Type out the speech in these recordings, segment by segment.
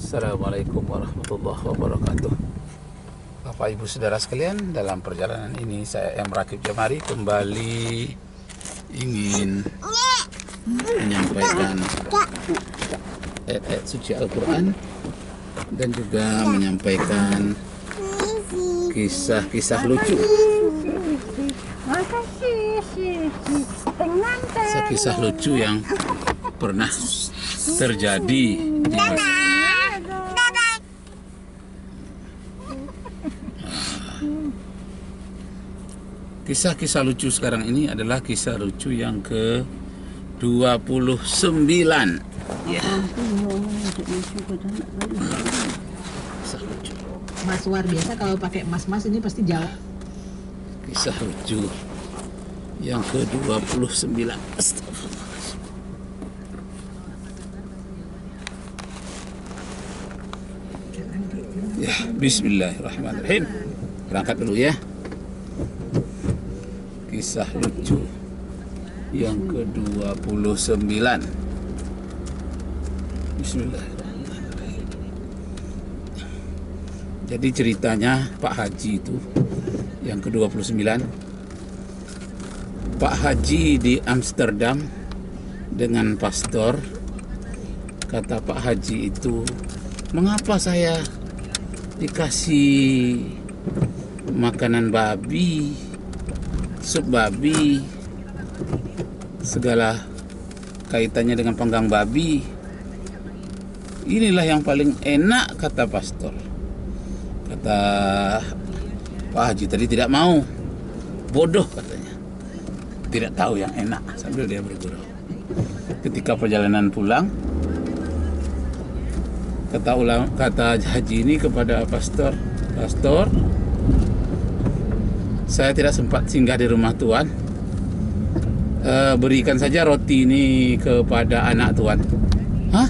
Assalamualaikum warahmatullahi wabarakatuh. Bapak Ibu Saudara sekalian, dalam perjalanan ini saya M. Rakib Jamari kembali ingin menyampaikan ayat-ayat suci Al-Quran dan juga menyampaikan kisah-kisah lucu. Kisah lucu yang pernah terjadi di Kisah-kisah lucu sekarang ini adalah kisah lucu yang ke-29. Ya. Kisah lucu. Mas War biasa kalau pakai mas-mas ini pasti Jawa. Kisah lucu yang ke-29. Ya, bismillahirrahmanirrahim. Berangkat dulu ya. Kisah lucu yang ke-29. Bismillahirrahmanirrahim. Jadi ceritanya Pak Haji itu yang ke-29. Pak Haji di Amsterdam dengan pastor. Kata Pak Haji itu, mengapa saya dikasih makanan babi, sup babi, segala kaitannya dengan panggang babi. Inilah yang paling enak, kata pastor. Kata Pak Haji tadi tidak mau. Bodoh katanya, tidak tahu yang enak, sambil dia bergurau. Ketika perjalanan pulang, kata Haji ini kepada pastor, saya tidak sempat singgah di rumah Tuan. Berikan saja roti ini kepada anak Tuan. Hah?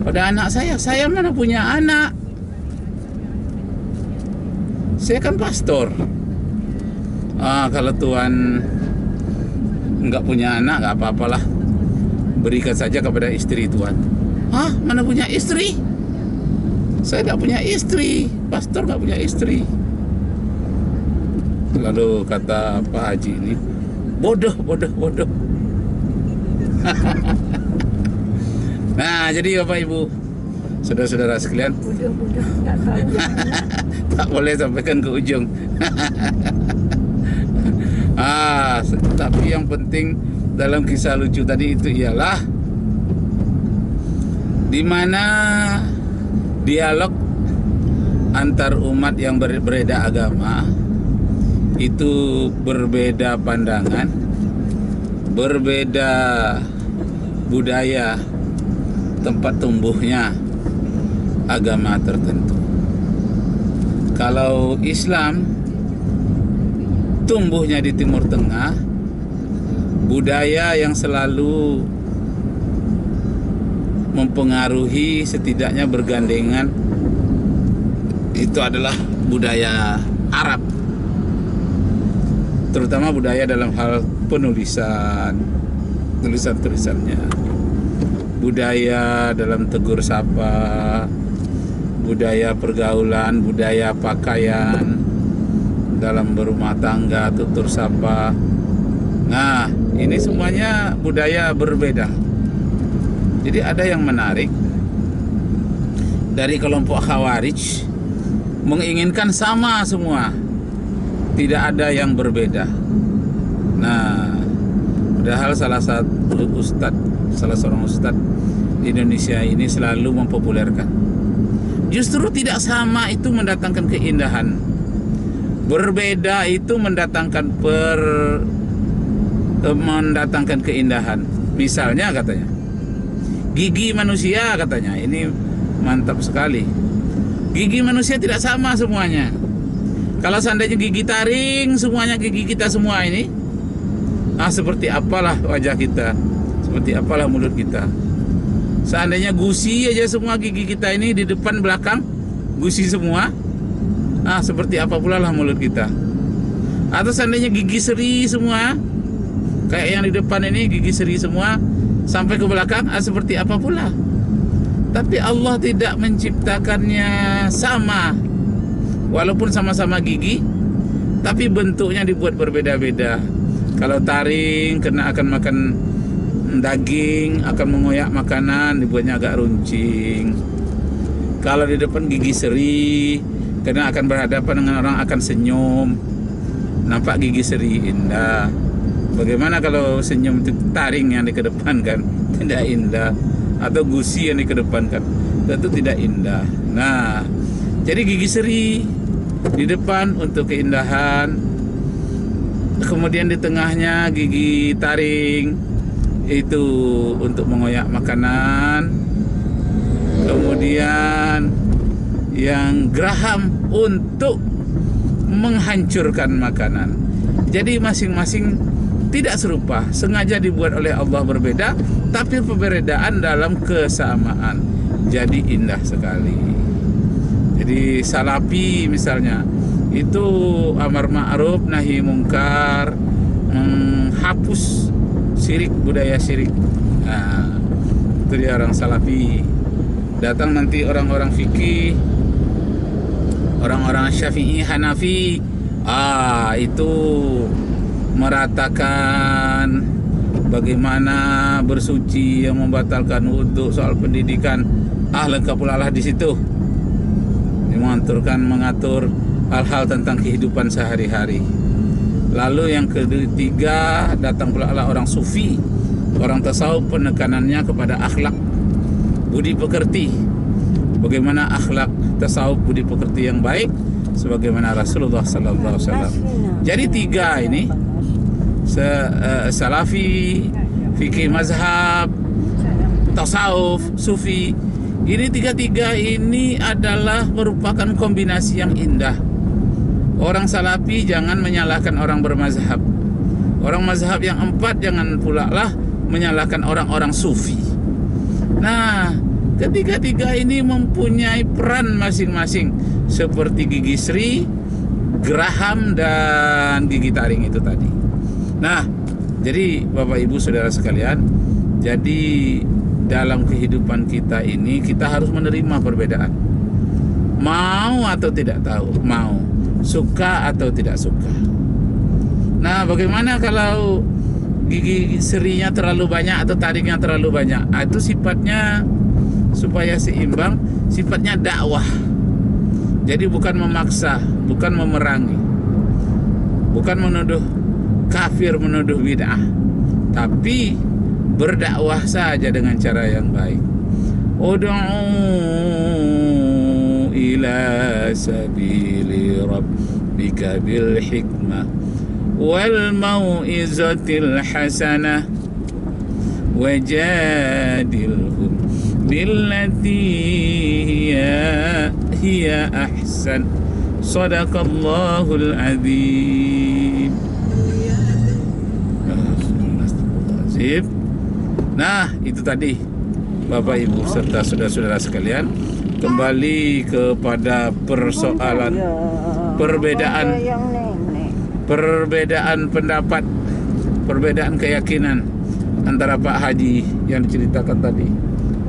Pada anak saya? Saya mana punya anak? Saya kan pastor. Kalau Tuan nggak punya anak, nggak apa-apalah. Berikan saja kepada istri Tuan. Hah? Mana punya istri? Saya nggak punya istri. Pastor nggak punya istri. Lalu kata Pak Haji ini, bodoh. Nah, jadi Bapak Ibu, saudara-saudara sekalian, Bodoh, nggak tahu. tak boleh sampaikan ke ujung. Tapi yang penting dalam kisah lucu tadi itu ialah di mana dialog antar umat yang berbeda agama itu berbeda pandangan, berbeda budaya, tempat tumbuhnya agama tertentu. Kalau Islam tumbuhnya di Timur Tengah, budaya yang selalu mempengaruhi, setidaknya bergandengan, itu adalah budaya Arab, terutama budaya dalam hal tulisannya, budaya dalam tegur sapa, budaya pergaulan, budaya pakaian, dalam berumah tangga, tutur sapa. Nah, ini semuanya budaya berbeda. Jadi ada yang menarik dari kelompok Khawarij, menginginkan sama semua, tidak ada yang berbeda. Nah, padahal salah seorang ustadz di Indonesia ini selalu mempopulerkan, justru tidak sama itu mendatangkan keindahan, berbeda itu mendatangkan keindahan. Misalnya katanya, gigi manusia, katanya ini mantap sekali. Gigi manusia tidak sama semuanya. Kalau seandainya gigi taring semuanya, gigi kita semua ini, seperti apalah wajah kita, seperti apalah mulut kita. Seandainya gusi aja semua gigi kita ini, di depan belakang gusi semua, seperti apa pula lah mulut kita. Atau seandainya gigi seri semua, kayak yang di depan ini gigi seri semua, sampai ke belakang, seperti apa pula. Tapi Allah tidak menciptakannya sama. Walaupun sama-sama gigi, tapi bentuknya dibuat berbeda-beda. Kalau taring kena akan makan daging, akan mengoyak makanan, dibuatnya agak runcing. Kalau di depan gigi seri, karena akan berhadapan dengan orang akan senyum, nampak gigi seri indah. Bagaimana kalau senyum itu taring yang dikedepankan? Tidak indah. Atau gusi yang dikedepankan, tentu tidak indah. Nah, jadi gigi seri di depan untuk keindahan, kemudian di tengahnya gigi taring itu untuk mengoyak makanan, kemudian yang geraham untuk menghancurkan makanan. Jadi masing-masing tidak serupa, sengaja dibuat oleh Allah berbeda, tapi perbedaan dalam kesamaan. Jadi indah sekali. Jadi salafi misalnya, itu amar ma'ruf nahi mungkar, menghapus syirik, budaya syirik. Nah, itu dia orang salafi. Datang nanti orang-orang fikih, orang-orang syafi'i, hanafi, itu meratakan bagaimana bersuci yang membatalkan wudhu, soal pendidikan, lengkap pula di situ. Mengatur hal-hal tentang kehidupan sehari-hari. Lalu yang ketiga, datang pula orang sufi, orang tasawuf, penekanannya kepada akhlak, budi pekerti. Bagaimana akhlak tasawuf, budi pekerti yang baik, sebagaimana Rasulullah sallallahu alaihi wasallam. Jadi tiga ini, salafi, fikih mazhab, tasawuf, sufi. Ini tiga-tiga ini adalah merupakan kombinasi yang indah. Orang salafi jangan menyalahkan orang bermazhab. Orang mazhab yang empat jangan pula lah menyalahkan orang-orang sufi. Nah, ketiga-tiga ini mempunyai peran masing-masing, seperti gigi seri, geraham, dan gigi taring itu tadi. Nah, jadi Bapak Ibu Saudara sekalian, jadi dalam kehidupan kita ini kita harus menerima perbedaan. Mau atau tidak tahu, mau, suka atau tidak suka. Nah, bagaimana kalau gigi serinya terlalu banyak atau taringnya terlalu banyak? Itu sifatnya supaya seimbang, sifatnya dakwah. Jadi bukan memaksa, bukan memerangi, bukan menuduh kafir, menuduh bid'ah, tapi berdakwah saja dengan cara yang baik. Ud'u ila sabili rabbika bil hikmah wal mau'izatil hasanah wajadilhum billati hiya ahsan. Shadaqallahul azim. Nah, itu tadi Bapak Ibu serta saudara-saudara sekalian, kembali kepada persoalan perbedaan pendapat, perbedaan keyakinan antara Pak Haji yang diceritakan tadi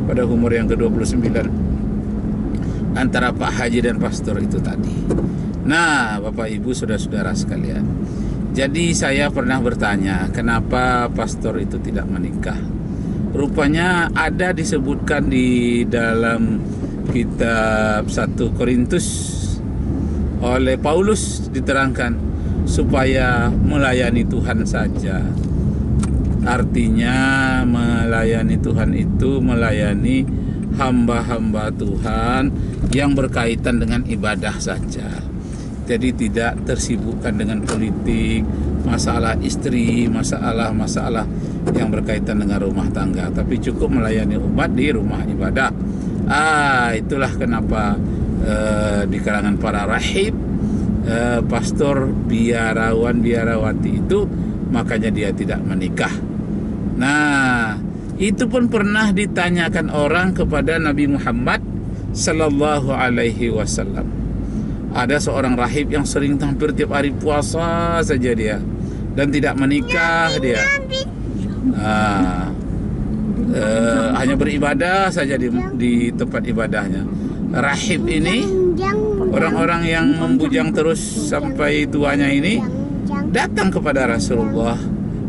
pada umur yang ke-29, antara Pak Haji dan pastor itu tadi. Nah, Bapak Ibu saudara-saudara sekalian, jadi saya pernah bertanya, kenapa pastor itu tidak menikah? Rupanya ada disebutkan di dalam kitab 1 Korintus oleh Paulus, diterangkan supaya melayani Tuhan saja. Artinya melayani Tuhan itu melayani hamba-hamba Tuhan yang berkaitan dengan ibadah saja. Jadi tidak tersibukkan dengan politik, masalah istri, masalah yang berkaitan dengan rumah tangga, tapi cukup melayani umat di rumah ibadah. Itulah kenapa di kalangan para rahib, pastor, biarawan, biarawati itu, makanya dia tidak menikah. Nah, itu pun pernah ditanyakan orang kepada Nabi Muhammad sallallahu alaihi wasallam. Ada seorang rahib yang sering hampir tiap hari puasa saja dia, dan tidak menikah dia. hanya beribadah saja di tempat ibadahnya. Rahib ini, orang-orang yang membujang terus sampai tuanya ini, datang kepada Rasulullah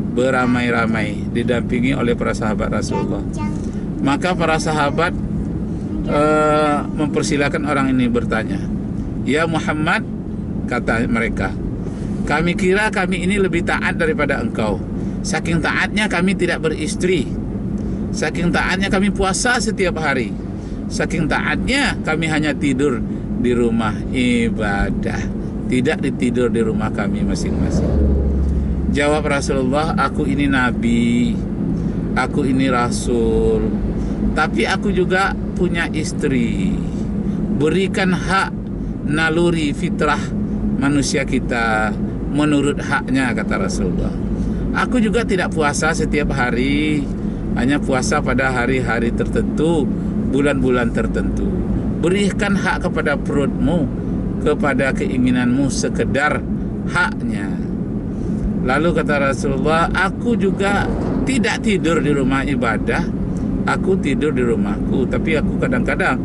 beramai-ramai, didampingi oleh para sahabat Rasulullah. Maka para sahabat mempersilakan orang ini bertanya. Ya Muhammad, kata mereka, kami kira kami ini lebih taat daripada engkau. Saking taatnya kami tidak beristri. Saking taatnya kami puasa setiap hari. Saking taatnya kami hanya tidur di rumah ibadah, tidak tidur di rumah kami masing-masing. Jawab Rasulullah, aku ini nabi, aku ini rasul, tapi aku juga punya istri. Berikan hak naluri fitrah manusia kita menurut haknya, kata Rasulullah. Aku juga tidak puasa setiap hari, hanya puasa pada hari-hari tertentu, bulan-bulan tertentu. Berikan hak kepada perutmu, kepada keinginanmu sekedar haknya. Lalu kata Rasulullah, aku juga tidak tidur di rumah ibadah, aku tidur di rumahku. Tapi aku kadang-kadang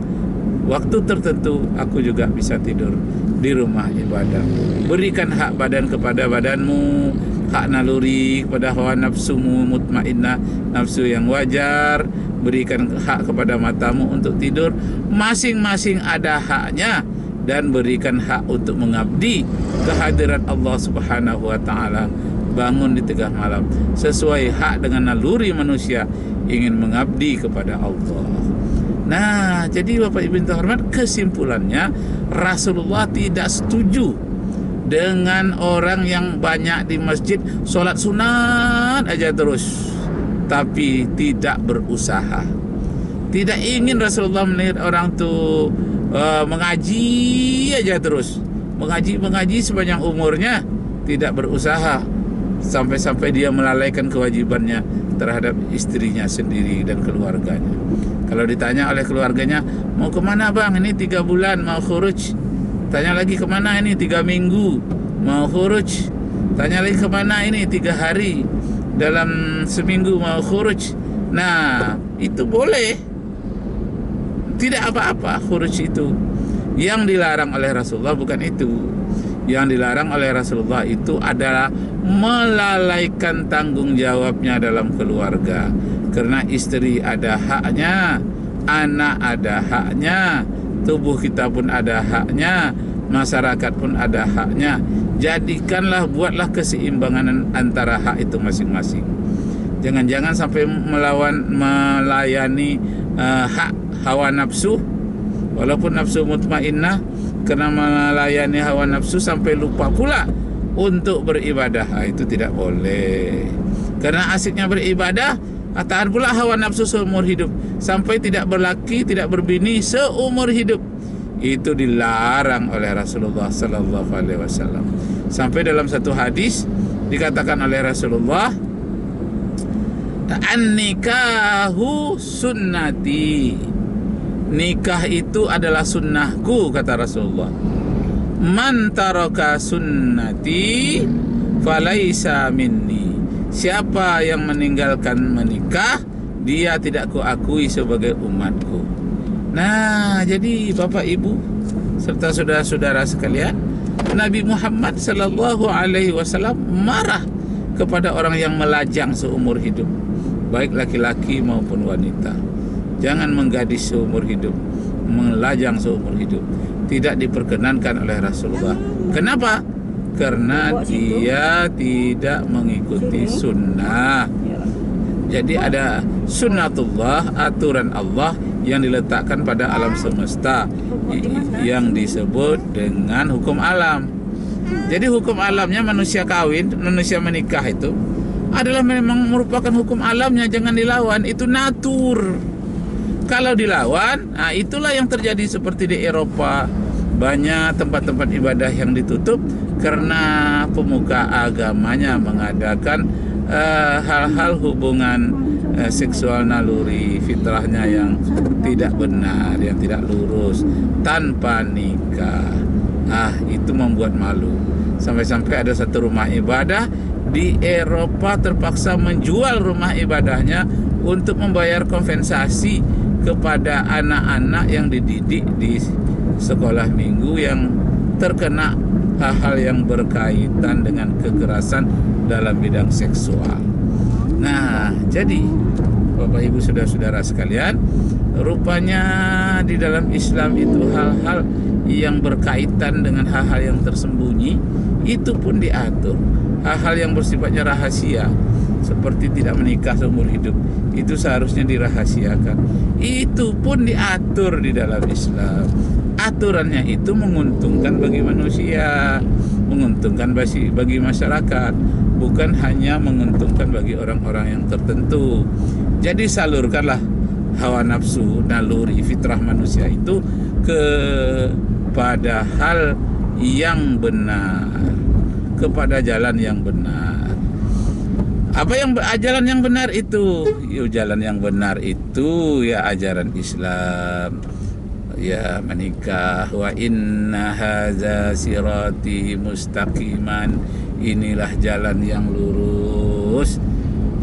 waktu tertentu aku juga bisa tidur di rumah ibadah. Berikan hak badan kepada badanmu, hak naluri kepada hawa nafsumu mutmainnah, nafsu yang wajar. Berikan hak kepada matamu untuk tidur, masing-masing ada haknya. Dan berikan hak untuk mengabdi kehadiran Allah Subhanahu wa ta'ala, bangun di tengah malam sesuai hak dengan naluri manusia ingin mengabdi kepada Allah. Nah, jadi Bapak Ibu yang terhormat, kesimpulannya Rasulullah tidak setuju dengan orang yang banyak di masjid sholat sunat aja terus, tapi tidak berusaha. Tidak ingin Rasulullah melihat orang tuh mengaji aja terus, mengaji sepanjang umurnya, tidak berusaha sampai-sampai dia melalaikan kewajibannya terhadap istrinya sendiri dan keluarganya. Kalau ditanya oleh keluarganya, mau kemana bang? Ini 3 bulan mau khuruj. Tanya lagi kemana? Ini 3 minggu mau khuruj. Tanya lagi kemana? Ini 3 hari dalam seminggu mau khuruj. Nah, itu boleh, tidak apa-apa khuruj itu. Yang dilarang oleh Rasulullah bukan itu. Yang dilarang oleh Rasulullah itu adalah melalaikan tanggung jawabnya dalam keluarga. Karena istri ada haknya, anak ada haknya, tubuh kita pun ada haknya, masyarakat pun ada haknya. Jadikanlah, buatlah keseimbangan antara hak itu masing-masing. Jangan-jangan sampai melayani hak hawa nafsu, walaupun nafsu mutmainnah, karena melayani hawa nafsu sampai lupa pula untuk beribadah. Itu tidak boleh. Karena asiknya beribadah, tahan pula hawa nafsu seumur hidup, sampai tidak berlaki, tidak berbini seumur hidup. Itu dilarang oleh Rasulullah sallallahu alaihi wasallam. Sampai dalam satu hadis dikatakan oleh Rasulullah, an-nikahu sunnati, nikah itu adalah sunnahku, kata Rasulullah. Man taraka sunnati falaisa minni, siapa yang meninggalkan menikah, dia tidak kuakui sebagai umatku. Nah, jadi Bapak Ibu serta saudara-saudara sekalian, Nabi Muhammad sallallahu alaihi wasallam marah kepada orang yang melajang seumur hidup, baik laki-laki maupun wanita. Jangan menggadis seumur hidup, melajang seumur hidup. Tidak diperkenankan oleh Rasulullah. Kenapa? Karena dia tidak mengikuti sunnah. Jadi ada sunnatullah, aturan Allah yang diletakkan pada alam semesta, yang disebut dengan hukum alam. Jadi hukum alamnya manusia kawin, manusia menikah itu adalah memang merupakan hukum alamnya, jangan dilawan. Itu natur. Kalau dilawan, nah itulah yang terjadi seperti di Eropa. Banyak tempat-tempat ibadah yang ditutup karena pemuka agamanya mengadakan hal-hal hubungan seksual naluri fitrahnya yang tidak benar, yang tidak lurus, tanpa nikah. Itu membuat malu. Sampai-sampai ada satu rumah ibadah di Eropa terpaksa menjual rumah ibadahnya untuk membayar kompensasi kepada anak-anak yang dididik di sekolah minggu yang terkena hal-hal yang berkaitan dengan kekerasan dalam bidang seksual. Nah, jadi Bapak Ibu saudara-saudara sekalian, rupanya di dalam Islam itu hal-hal yang berkaitan dengan hal-hal yang tersembunyi itu pun diatur. Hal-hal yang bersifatnya rahasia seperti tidak menikah seumur hidup itu seharusnya dirahasiakan. Itu pun diatur di dalam Islam. Aturannya itu menguntungkan bagi manusia, menguntungkan bagi masyarakat, bukan hanya menguntungkan bagi orang-orang yang tertentu. Jadi salurkanlah hawa nafsu, naluri, fitrah manusia itu kepada hal yang benar, kepada jalan yang benar. Apa yang jalan yang benar itu? Jalan yang benar itu ya ajaran Islam. Ya menikah, wa inna hadza sirati mustaqiman, inilah jalan yang lurus,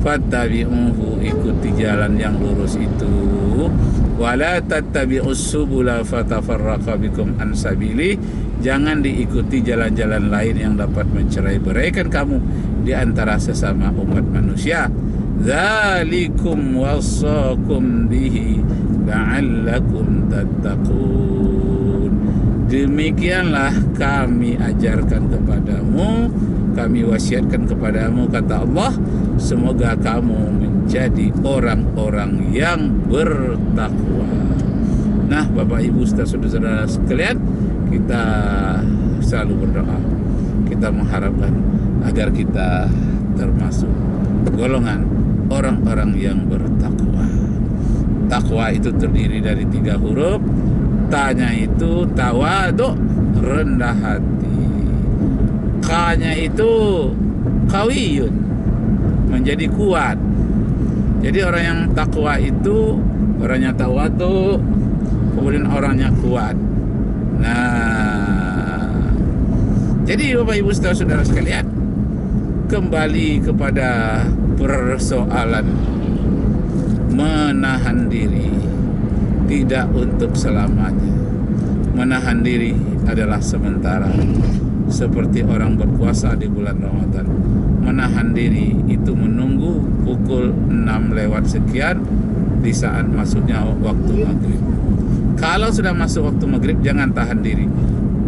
fattabi'uhu, ikuti jalan yang lurus itu, wala tattabi'us subula fatafarraqa bikum an sabili, jangan diikuti jalan-jalan lain yang dapat mencerai-beraikan kamu di antara sesama umat manusia. Dzalikum wassakum bihi la'allakum tattaqun. Demikianlah kami ajarkan kepadamu, kami wasiatkan kepadamu, kata Allah, semoga kamu menjadi orang-orang yang bertakwa. Nah, Bapak Ibu saudara-saudara sekalian, kita selalu berdoa, kita mengharapkan agar kita termasuk golongan orang-orang yang bertakwa. Takwa itu terdiri dari 3 huruf. Ta-nya itu tawadu, rendah hati. Ka-nya itu qawiyun, menjadi kuat. Jadi orang yang takwa itu orangnya tawadu, kemudian orangnya kuat. Nah, jadi Bapak Ibu saudara-saudara sekalian, kembali kepada persoalan menahan diri tidak untuk selamanya. Menahan diri adalah sementara, seperti orang berpuasa di bulan Ramadan. Menahan diri itu menunggu pukul 6 lewat sekian di saat masuknya waktu maghrib. Kalau sudah masuk waktu maghrib, jangan tahan diri,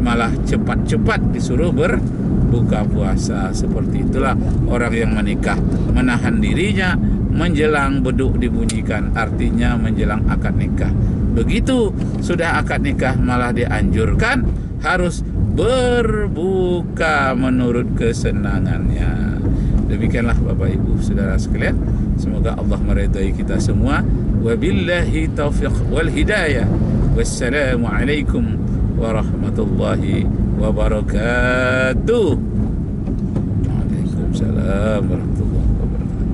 malah cepat-cepat disuruh berbuka puasa. Seperti itulah orang yang menikah, menahan dirinya menjelang beduk dibunyikan, artinya menjelang akad nikah. Begitu sudah akad nikah, malah dianjurkan harus berbuka menurut kesenangannya. Demikianlah Bapak Ibu saudara sekalian, semoga Allah meridai kita semua. Wabillahi taufiq wal hidayah. Wassalamualaikum warahmatullahi wabarakatuh. Waalaikumsalam warahmatullahi wabarakatuh.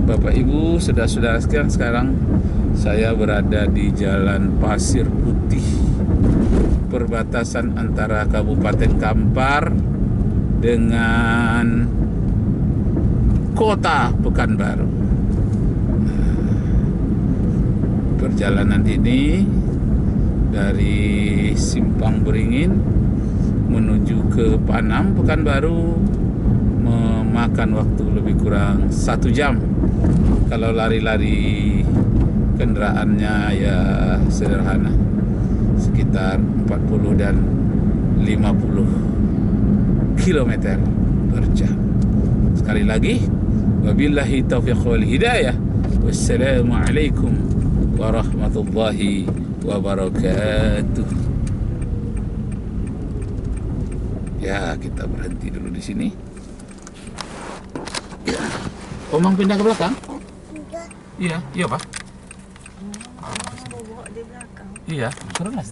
Bapak Ibu saudara-saudara sekalian, sekarang saya berada di Jalan Pasir Putih, perbatasan antara Kabupaten Kampar dengan Kota Pekanbaru. Perjalanan ini dari Simpang Beringin menuju ke Panam Pekanbaru memakan waktu lebih kurang 1 jam. Kalau lari-lari kendaraannya ya sederhana, sekitar 40 dan 50 km per jam. Sekali lagi, wabillahi taufiq wal hidayah. Wassalamualaikum warahmatullahi wabarakatuh. Ya, kita berhenti dulu di sini. Ya. Omang pindah ke belakang? Iya, iya Pak. Bawa di belakang. Iya, turun lah.